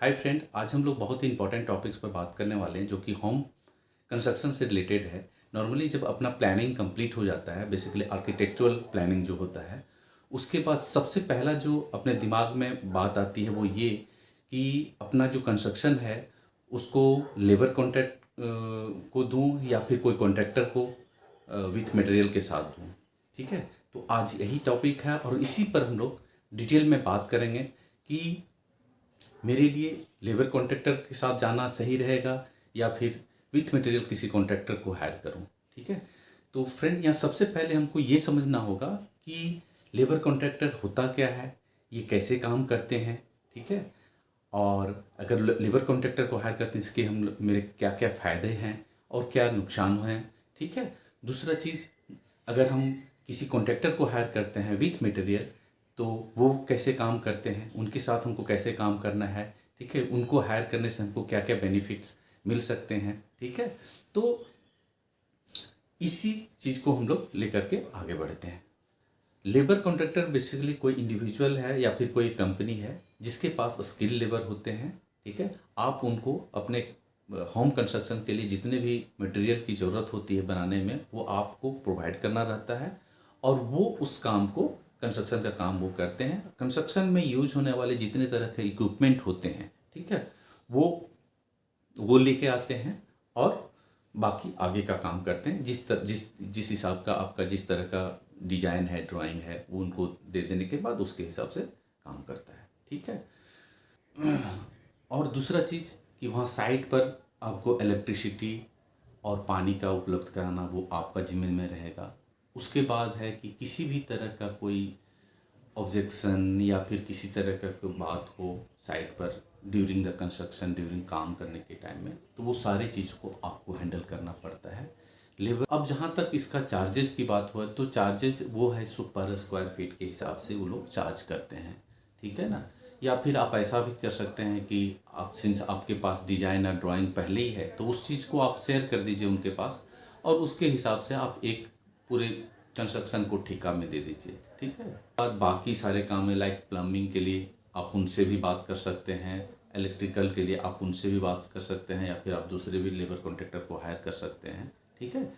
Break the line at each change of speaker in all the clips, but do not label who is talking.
Hi friend, आज हम लोग बहुत ही इंपॉर्टेंट टॉपिक्स पर बात करने वाले हैं जो कि होम कंस्ट्रक्शन से रिलेटेड है। नॉर्मली जब अपना प्लानिंग कंप्लीट हो जाता है, बेसिकली आर्किटेक्चुरल प्लानिंग जो होता है, उसके बाद सबसे पहला जो अपने दिमाग में बात आती है वो ये कि अपना जो कंस्ट्रक्शन है उसको लेबर कॉन्ट्रैक्ट को दूं या फिर कोई कॉन्ट्रैक्टर को विथ मटेरियल के साथ दूं। ठीक है, तो आज यही टॉपिक है और इसी पर हम लोग डिटेल में बात करेंगे कि मेरे लिए लेबर कॉन्ट्रैक्टर के साथ जाना सही रहेगा या फिर विथ मटेरियल किसी कॉन्ट्रैक्टर को हायर करूं। ठीक है, तो फ्रेंड यहाँ सबसे पहले हमको ये समझना होगा कि लेबर कॉन्ट्रैक्टर होता क्या है, ये कैसे काम करते हैं। ठीक है, और अगर लेबर कॉन्ट्रैक्टर को हायर करते हैं इसके हम मेरे क्या क्या फ़ायदे हैं और क्या नुकसान हैं। ठीक है, दूसरा चीज़, अगर हम किसी कॉन्ट्रैक्टर को हायर करते हैं विथ मटेरियल तो वो कैसे काम करते हैं, उनके साथ हमको कैसे काम करना है। ठीक है, उनको हायर करने से हमको क्या क्या बेनिफिट्स मिल सकते हैं। ठीक है, तो इसी चीज़ को हम लोग लेकर के आगे बढ़ते हैं। लेबर कॉन्ट्रैक्टर बेसिकली कोई इंडिविजुअल है या फिर कोई कंपनी है जिसके पास स्किल लेबर होते हैं। ठीक है, आप उनको अपने होम कंस्ट्रक्शन के लिए जितने भी मटेरियल की ज़रूरत होती है बनाने में वो आपको प्रोवाइड करना रहता है और वो उस काम को, कंस्ट्रक्शन का काम वो करते हैं। कंस्ट्रक्शन में यूज होने वाले जितने तरह के इक्विपमेंट होते हैं, ठीक है, वो लेके आते हैं और बाकी आगे का काम करते हैं। जिस हिसाब का आपका जिस तरह का डिजाइन है, ड्राइंग है, वो उनको दे देने के बाद उसके हिसाब से काम करता है। ठीक है, और दूसरा चीज़ कि वहाँ साइट पर आपको इलेक्ट्रिसिटी और पानी का उपलब्ध कराना वो आपका जिम्मे में रहेगा। उसके बाद है कि किसी भी तरह का कोई ऑब्जेक्शन या फिर किसी तरह का कोई बात हो साइट पर ड्यूरिंग द कंस्ट्रक्शन, ड्यूरिंग काम करने के टाइम में, तो वो सारी चीज़ को आपको हैंडल करना पड़ता है। लेबर, अब जहाँ तक इसका चार्जेस की बात हो तो चार्जेस वो है सो पर स्क्वायर फीट के हिसाब से वो लोग चार्ज करते हैं। ठीक है ना, या फिर आप ऐसा भी कर सकते हैं कि आप, सिंस आपके पास डिजाइन और ड्राइंग पहले ही है, तो उस चीज़ को आप शेयर कर दीजिए उनके पास और उसके हिसाब से आप एक पूरे कंस्ट्रक्शन को ठेका में दे दीजिए। ठीक है, और बाकी सारे काम है लाइक प्लम्बिंग के लिए आप उनसे भी बात कर सकते हैं, इलेक्ट्रिकल के लिए आप उनसे भी बात कर सकते हैं या फिर आप दूसरे भी लेबर कॉन्ट्रैक्टर को हायर कर सकते हैं। ठीक है,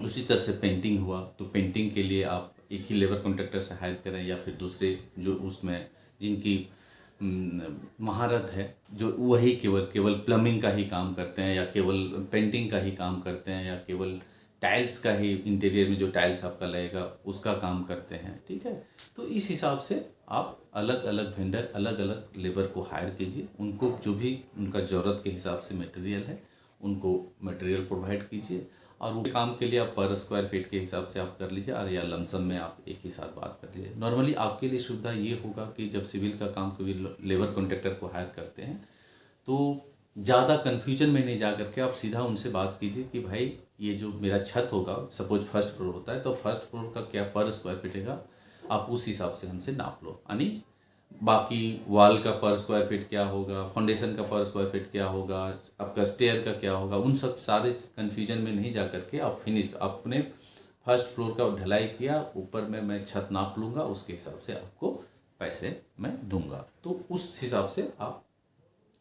उसी तरह से पेंटिंग हुआ तो पेंटिंग के लिए आप एक ही लेबर कॉन्ट्रैक्टर से हायर करें या फिर दूसरे जो उसमें जिनकी महारत है, जो वही केवल केवल प्लम्बिंग का ही काम करते हैं या केवल पेंटिंग का ही काम करते हैं या केवल टाइल्स का ही, इंटीरियर में जो टाइल्स आपका लगेगा उसका काम करते हैं। ठीक है, तो इस हिसाब से आप अलग अलग वेंडर, अलग अलग लेबर को हायर कीजिए, उनको जो भी उनका ज़रूरत के हिसाब से मटेरियल है उनको मटेरियल प्रोवाइड कीजिए और वो काम के लिए आप पर स्क्वायर फीट के हिसाब से आप कर लीजिए और या लमसम में आप एक ही साथ बात कर लीजिए। नॉर्मली आपके लिए सुविधा ये होगा कि जब सिविल का काम कोई लेबर कॉन्ट्रैक्टर को हायर करते हैं तो ज़्यादा कन्फ्यूजन में नहीं जा करके आप सीधा उनसे बात कीजिए कि भाई ये जो मेरा छत होगा, सपोज फर्स्ट फ्लोर होता है तो फर्स्ट फ्लोर का क्या पर स्क्वायर फीट है, आप उस हिसाब से हमसे नाप लो। यानी बाकी वॉल का पर स्क्वायर फीट क्या होगा, फाउंडेशन का पर स्क्वायर फीट क्या होगा, आपका स्टेयर का क्या होगा, उन सब सारे कन्फ्यूजन में नहीं जा करके आप फिनिश अपने फर्स्ट फ्लोर का ढलाई किया, ऊपर में मैं छत नाप लूँगा, उसके हिसाब से आपको पैसे मैं दूंगा। तो उस हिसाब से आप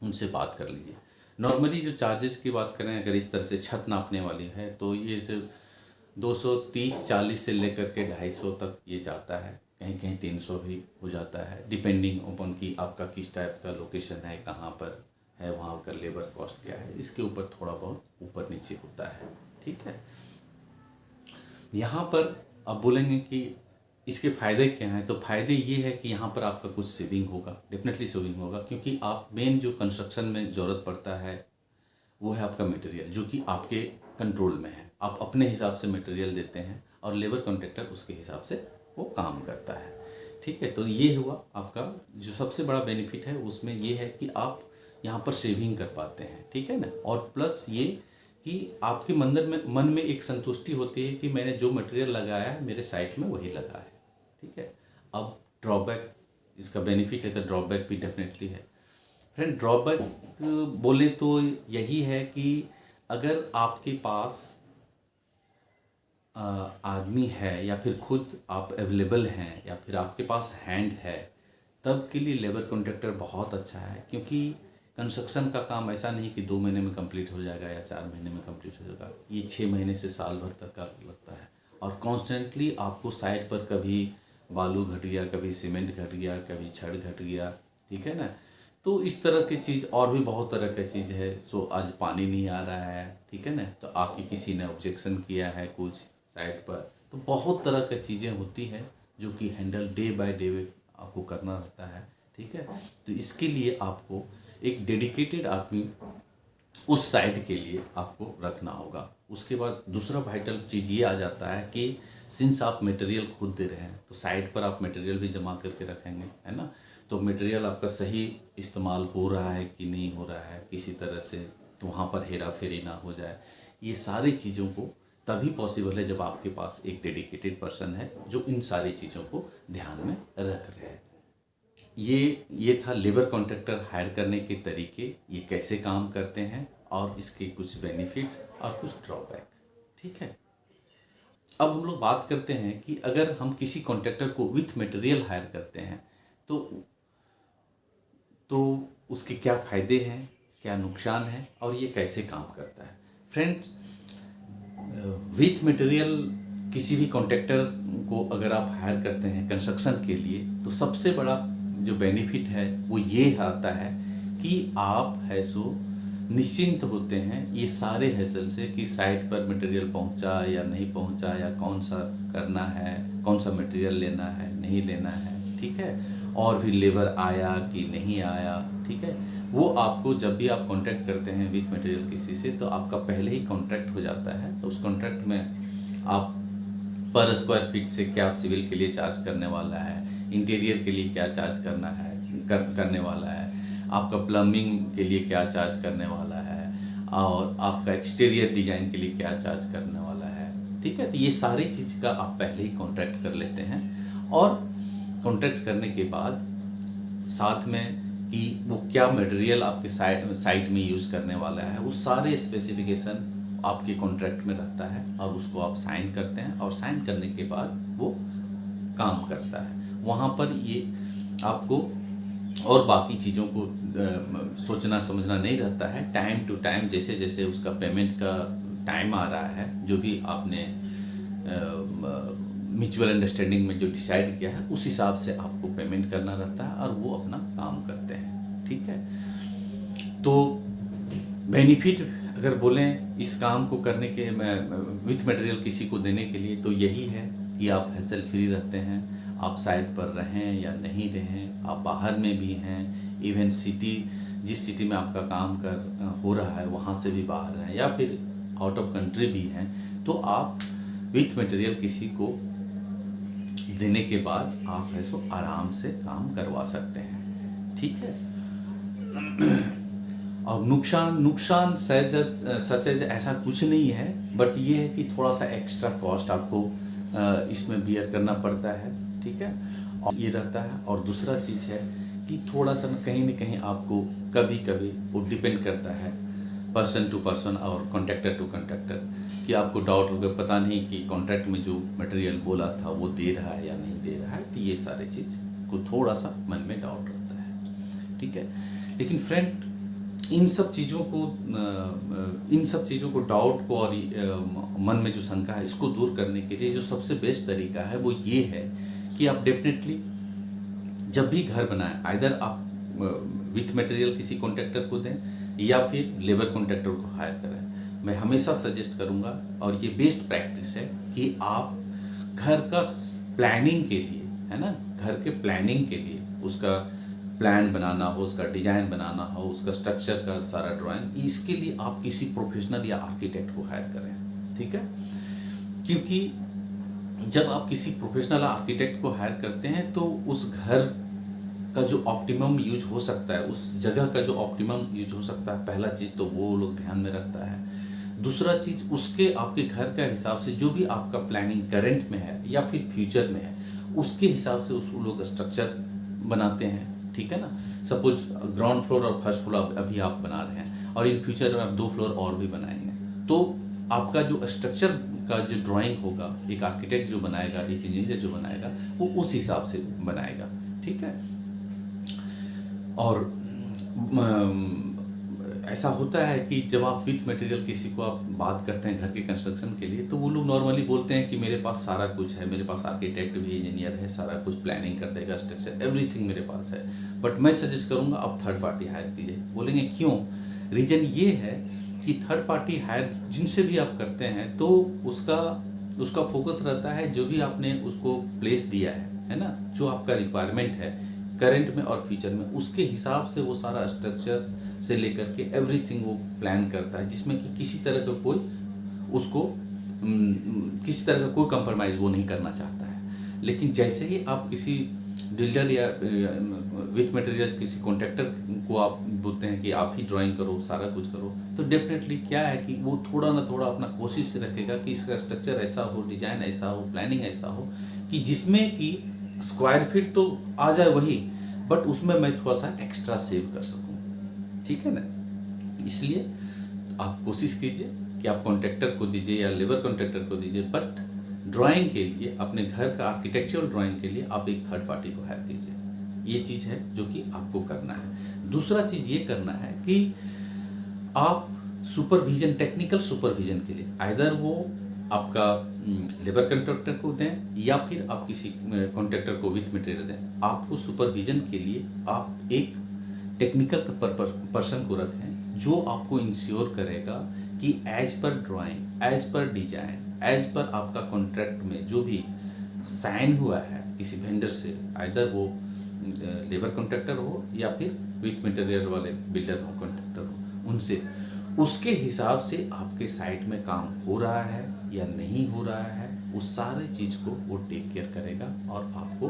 उनसे बात कर लीजिए। नॉर्मली जो चार्जेस की बात करें, अगर इस तरह से छत नापने वाली है तो ये सिर्फ 230-40 से लेकर के 250 तक ये जाता है, कहीं कहीं 300 भी हो जाता है, डिपेंडिंग अपन कि आपका किस टाइप का लोकेशन है, कहाँ पर है, वहाँ का लेबर कॉस्ट क्या है, इसके ऊपर थोड़ा बहुत ऊपर नीचे होता है। ठीक है, यहाँ पर आप बोलेंगे कि इसके फ़ायदे क्या हैं, तो फ़ायदे ये है कि यहाँ पर आपका कुछ सेविंग होगा, डेफिनेटली सेविंग होगा, क्योंकि आप मेन जो कंस्ट्रक्शन में ज़रूरत पड़ता है वो है आपका मटेरियल जो कि आपके कंट्रोल में है। आप अपने हिसाब से मटेरियल देते हैं और लेबर कॉन्ट्रैक्टर उसके हिसाब से वो काम करता है। ठीक है, तो ये हुआ आपका जो सबसे बड़ा बेनिफिट है, उसमें ये है कि आप यहाँ पर सेविंग कर पाते हैं। ठीक है ना, और प्लस ये कि आपके मन में एक संतुष्टि होती है कि मैंने जो मटेरियल लगाया है मेरे साइट में वही लगा है। ठीक है, अब ड्रॉबैक, इसका बेनिफिट है तो ड्रॉबैक भी डेफिनेटली है। फ्रेंड, ड्रॉबैक बोले तो यही है कि अगर आपके पास आदमी है या फिर खुद आप अवेलेबल हैं या फिर आपके पास हैंड है, तब के लिए लेबर कॉन्ट्रैक्टर बहुत अच्छा है, क्योंकि कंस्ट्रक्शन का काम ऐसा नहीं कि 2 महीने में कंप्लीट हो जाएगा या 4 महीने में कंप्लीट हो जाएगा। ये 6 महीने से साल भर तक का लगता है, और कॉन्स्टेंटली आपको साइट पर कभी बालू घट गया, कभी सीमेंट घट गया, कभी छड़ घट गया, ठीक है ना। तो इस तरह की चीज़ और भी बहुत तरह की चीज़ है। सो आज पानी नहीं आ रहा है, ठीक है ना, तो आके किसी ने ऑब्जेक्शन किया है कुछ साइट पर, तो बहुत तरह की चीज़ें होती हैं जो कि हैंडल डे बाय डे आपको करना रहता है, ठीक है। तो इसके लिए आपको एक डेडिकेटेड आदमी उस साइट के लिए आपको रखना होगा। उसके बाद दूसरा वाइटल चीज़ ये आ जाता है कि सिंस आप मटेरियल खुद दे रहे हैं, तो साइट पर आप मटेरियल भी जमा करके रखेंगे, है ना। तो मटेरियल आपका सही इस्तेमाल हो रहा है कि नहीं हो रहा है, किसी तरह से वहाँ पर हेरा फेरी ना हो जाए। ये सारी चीज़ों को तभी पॉसिबल है जब आपके पास एक डेडिकेटेड पर्सन है जो इन सारी चीज़ों को ध्यान में रख रहे हैं। ये था लेबर कॉन्ट्रैक्टर हायर करने के तरीके, ये कैसे काम करते हैं और इसके कुछ बेनिफिट्स और कुछ ड्रॉबैक, ठीक है। अब हम लोग बात करते हैं कि अगर हम किसी कॉन्ट्रैक्टर को विथ मटेरियल हायर करते हैं तो उसके क्या फ़ायदे हैं, क्या नुकसान है और ये कैसे काम करता है। फ्रेंड्स, विथ मटेरियल किसी भी कॉन्ट्रैक्टर को अगर आप हायर करते हैं कंस्ट्रक्शन के लिए, तो सबसे बड़ा जो बेनिफिट है वो ये आता है कि आप है सो निश्चिंत होते हैं ये सारे हैसल से कि साइट पर मटेरियल पहुंचा या नहीं पहुंचा, या कौन सा करना है, कौन सा मटेरियल लेना है नहीं लेना है, ठीक है, और फिर लेबर आया कि नहीं आया, ठीक है। वो आपको जब भी आप कॉन्ट्रैक्ट करते हैं विथ मटेरियल किसी से, तो आपका पहले ही कॉन्ट्रैक्ट हो जाता है। तो उस कॉन्ट्रैक्ट में आप पर स्क्वायर फीट से क्या सिविल के लिए चार्ज करने वाला है, इंटीरियर के लिए क्या चार्ज करना है करने वाला है, आपका प्लम्बिंग के लिए क्या चार्ज करने वाला है, और आपका एक्सटीरियर डिजाइन के लिए क्या चार्ज करने वाला है, ठीक है। तो ये सारी चीज़ का आप पहले ही कॉन्ट्रैक्ट कर लेते हैं, और कॉन्ट्रैक्ट करने के बाद साथ में कि वो क्या मटेरियल आपके साइट में यूज़ करने वाला है, वो सारे स्पेसिफिकेशन आपके कॉन्ट्रैक्ट में रहता है, और उसको आप साइन करते हैं, और साइन करने के बाद वो काम करता है। वहाँ पर ये आपको और बाकी चीज़ों को सोचना समझना नहीं रहता है। टाइम टू टाइम जैसे जैसे उसका पेमेंट का टाइम आ रहा है, जो भी आपने म्यूचुअल अंडरस्टैंडिंग में जो डिसाइड किया है, उस हिसाब से आपको पेमेंट करना रहता है, और वो अपना काम करते हैं, ठीक है। तो बेनिफिट अगर बोलें इस काम को करने के विथ मटेरियल किसी को देने के लिए, तो यही है कि आप हैसल फ्री रहते हैं। आप साइट पर रहें या नहीं रहें, आप बाहर में भी हैं, इवन सिटी जिस सिटी में आपका काम हो रहा है वहाँ से भी बाहर हैं, या फिर आउट ऑफ कंट्री भी हैं, तो आप विथ मटेरियल किसी को देने के बाद आप है सो आराम से काम करवा सकते हैं, ठीक है। और नुकसान सच ऐसा कुछ नहीं है, बट ये है कि थोड़ा सा एक्स्ट्रा कॉस्ट आपको इसमें बियर करना पड़ता है, ठीक है, और ये रहता है। और दूसरा चीज़ है कि थोड़ा सा न कहीं आपको कभी कभी वो डिपेंड करता है पर्सन टू पर्सन और कॉन्ट्रैक्टर टू कॉन्ट्रैक्टर, कि आपको डाउट होगा, पता नहीं कि कॉन्ट्रैक्ट में जो मटेरियल बोला था वो दे रहा है या नहीं दे रहा है, तो ये सारी चीज़ को थोड़ा सा मन में डाउट रहता है, ठीक है। लेकिन फ्रेंड, इन सब चीज़ों को डाउट को और मन में जो शंका है इसको दूर करने के लिए जो सबसे बेस्ट तरीका है वो ये है कि आप डेफिनेटली जब भी घर बनाएं, आइदर आप विथ मटेरियल किसी कॉन्ट्रैक्टर को दें या फिर लेबर कॉन्ट्रैक्टर को हायर करें। मैं हमेशा सजेस्ट करूंगा, और ये बेस्ट प्रैक्टिस है, कि आप घर का प्लानिंग के लिए, है ना, घर के प्लानिंग के लिए उसका प्लान बनाना हो, उसका डिजाइन बनाना हो, उसका स्ट्रक्चर का सारा ड्राइंग, इसके लिए आप किसी प्रोफेशनल या आर्किटेक्ट को हायर करें, ठीक है। क्योंकि जब आप किसी प्रोफेशनल आर्किटेक्ट को हायर करते हैं तो उस घर का जो ऑप्टिमम यूज हो सकता है, उस जगह का जो ऑप्टिमम यूज हो सकता है, पहला चीज़ तो वो लोग ध्यान में रखता है। दूसरा चीज़, उसके आपके घर का हिसाब से जो भी आपका प्लानिंग करंट में है या फिर फ्यूचर में है, उसके हिसाब से उस लोग स्ट्रक्चर बनाते हैं, ठीक है ना। सपोज ग्राउंड फ्लोर और फर्स्ट फ्लोर अभी आप बना रहे हैं, और इन फ्यूचर में आप 2 फ्लोर और भी बनाएंगे, तो आपका जो स्ट्रक्चर का जो ड्राइंग होगा, एक आर्किटेक्ट जो बनाएगा, एक इंजीनियर जो बनाएगा, वो उस हिसाब से बनाएगा, ठीक है। और ऐसा होता है कि जब आप विथ मटेरियल किसी को आप बात करते हैं घर के कंस्ट्रक्शन के लिए, तो वो लोग नॉर्मली बोलते हैं कि मेरे पास सारा कुछ है, मेरे पास आर्किटेक्ट भी इंजीनियर है, सारा कुछ प्लानिंग कर देगा, स्ट्रक्चर एवरीथिंग मेरे पास है। बट मैं सजेस्ट करूँगा आप थर्ड पार्टी हायर कीजिए। बोलेंगे क्यों? रीज़न ये है कि थर्ड पार्टी हायर जिनसे भी आप करते हैं तो उसका फोकस रहता है जो भी आपने उसको प्लेस दिया है ना, जो आपका रिक्वायरमेंट है करंट में और फ्यूचर में, उसके हिसाब से वो सारा स्ट्रक्चर से लेकर के एवरीथिंग वो प्लान करता है, जिसमें कि किसी तरह का कोई उसको किसी तरह का कोई कंप्रोमाइज़ वो नहीं करना चाहता है। लेकिन जैसे ही आप किसी बिल्डर या विथ मटेरियल किसी कॉन्ट्रैक्टर को आप बोलते हैं कि आप ही ड्राइंग करो, सारा कुछ करो, तो डेफिनेटली क्या है कि वो थोड़ा ना थोड़ा अपना कोशिश रखेगा कि इसका स्ट्रक्चर ऐसा हो, डिजाइन ऐसा हो, प्लानिंग ऐसा हो कि जिसमें कि स्क्वायर फीट तो आ जाए वही, बट उसमें मैं थोड़ा सा एक्स्ट्रा सेव कर सकूं। ठीक है ना? इसलिए आप कोशिश कीजिए कि आप कॉन्ट्रैक्टर को दीजिए या लेबर कॉन्ट्रैक्टर को दीजिए, बट ड्राइंग के लिए, अपने घर का आर्किटेक्चरल ड्राइंग के लिए आप एक थर्ड पार्टी को हायर कीजिए। ये चीज़ है जो कि आपको करना है। दूसरा चीज़ ये करना है कि आप सुपरविजन, टेक्निकल सुपरविजन के लिए आइदर वो आपका लेबर कॉन्ट्रैक्टर को दें या फिर आप किसी कॉन्ट्रैक्टर को विथ मटेरियल दें, आपको सुपरविजन के लिए आप एक टेक्निकल पर्सन को रखें जो आपको इंश्योर करेगा कि as per drawing, as per design, as per आपका कॉन्ट्रैक्ट में जो भी साइन हुआ है किसी वेंडर से, आइदर वो लेबर कॉन्ट्रैक्टर हो या फिर विथ मटेरियल वाले बिल्डर हो, कॉन्ट्रैक्टर हो, उनसे उसके हिसाब से आपके साइट में काम हो रहा है या नहीं हो रहा है, उस सारे चीज़ को वो टेक केयर करेगा और आपको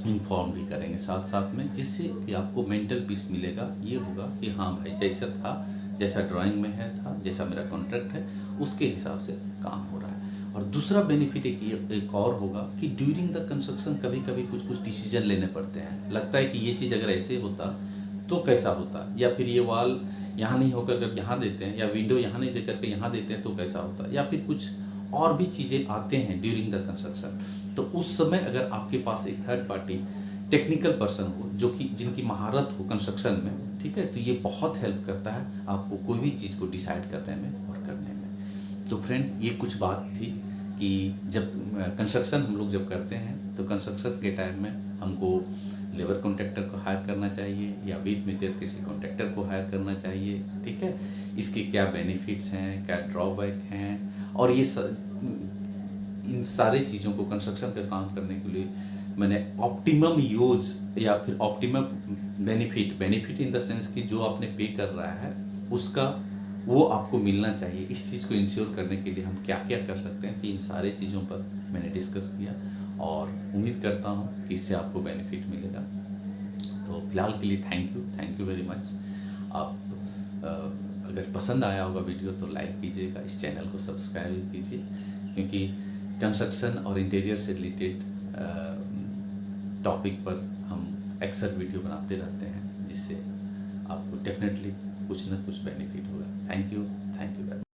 इन्फॉर्म भी करेंगे साथ साथ में, जिससे कि आपको मेंटल पीस मिलेगा। ये होगा कि हाँ भाई, जैसा था, जैसा ड्राइंग में है था, जैसा मेरा कॉन्ट्रैक्ट है, उसके हिसाब से काम हो रहा है। और दूसरा बेनिफिट एक और होगा कि ड्यूरिंग द कंस्ट्रक्शन कभी कभी कुछ डिसीजन लेने पड़ते हैं। लगता है कि ये चीज़ अगर ऐसे होता तो कैसा होता, या फिर ये वॉल यहाँ नहीं होकर अगर यहाँ देते हैं, या विंडो यहाँ नहीं दे करके यहाँ देते हैं तो कैसा होता, या फिर कुछ और भी चीज़ें आते हैं ड्यूरिंग द कंस्ट्रक्शन। तो उस समय अगर आपके पास एक थर्ड पार्टी टेक्निकल पर्सन हो जो कि जिनकी महारत हो कंस्ट्रक्शन में, ठीक है, तो ये बहुत हेल्प करता है आपको कोई भी चीज़ को डिसाइड करने में और करने में। तो फ्रेंड, ये कुछ बात थी कि जब कंस्ट्रक्शन हम लोग जब करते हैं तो कंस्ट्रक्शन के टाइम में हमको लेबर कॉन्ट्रैक्टर को हायर करना चाहिए या विथ मटेरियल किसी कॉन्ट्रैक्टर को हायर करना चाहिए। ठीक है, इसके क्या बेनिफिट्स हैं, क्या ड्रॉबैक हैं, और ये इन सारे चीज़ों को कंस्ट्रक्शन का काम करने के लिए मैंने ऑप्टिमम यूज या फिर optimum benefit in the sense कि जो आपने पे कर रहा है उसका वो आपको मिलना चाहिए, इस चीज़ को इंश्योर करने के लिए हम क्या क्या कर सकते हैं, कि इन सारे चीज़ों पर मैंने डिस्कस किया और उम्मीद करता हूँ कि इससे आपको बेनिफिट मिलेगा। तो फिलहाल के लिए थैंक यू वेरी मच। आप अगर पसंद आया होगा वीडियो तो लाइक कीजिएगा, इस चैनल को सब्सक्राइब कीजिए, क्योंकि कंस्ट्रक्शन और इंटीरियर से रिलेटेड टॉपिक पर हम अक्सर वीडियो बनाते रहते हैं, जिससे आपको डेफिनेटली कुछ ना कुछ बेनिफिट होगा। Thank you very much.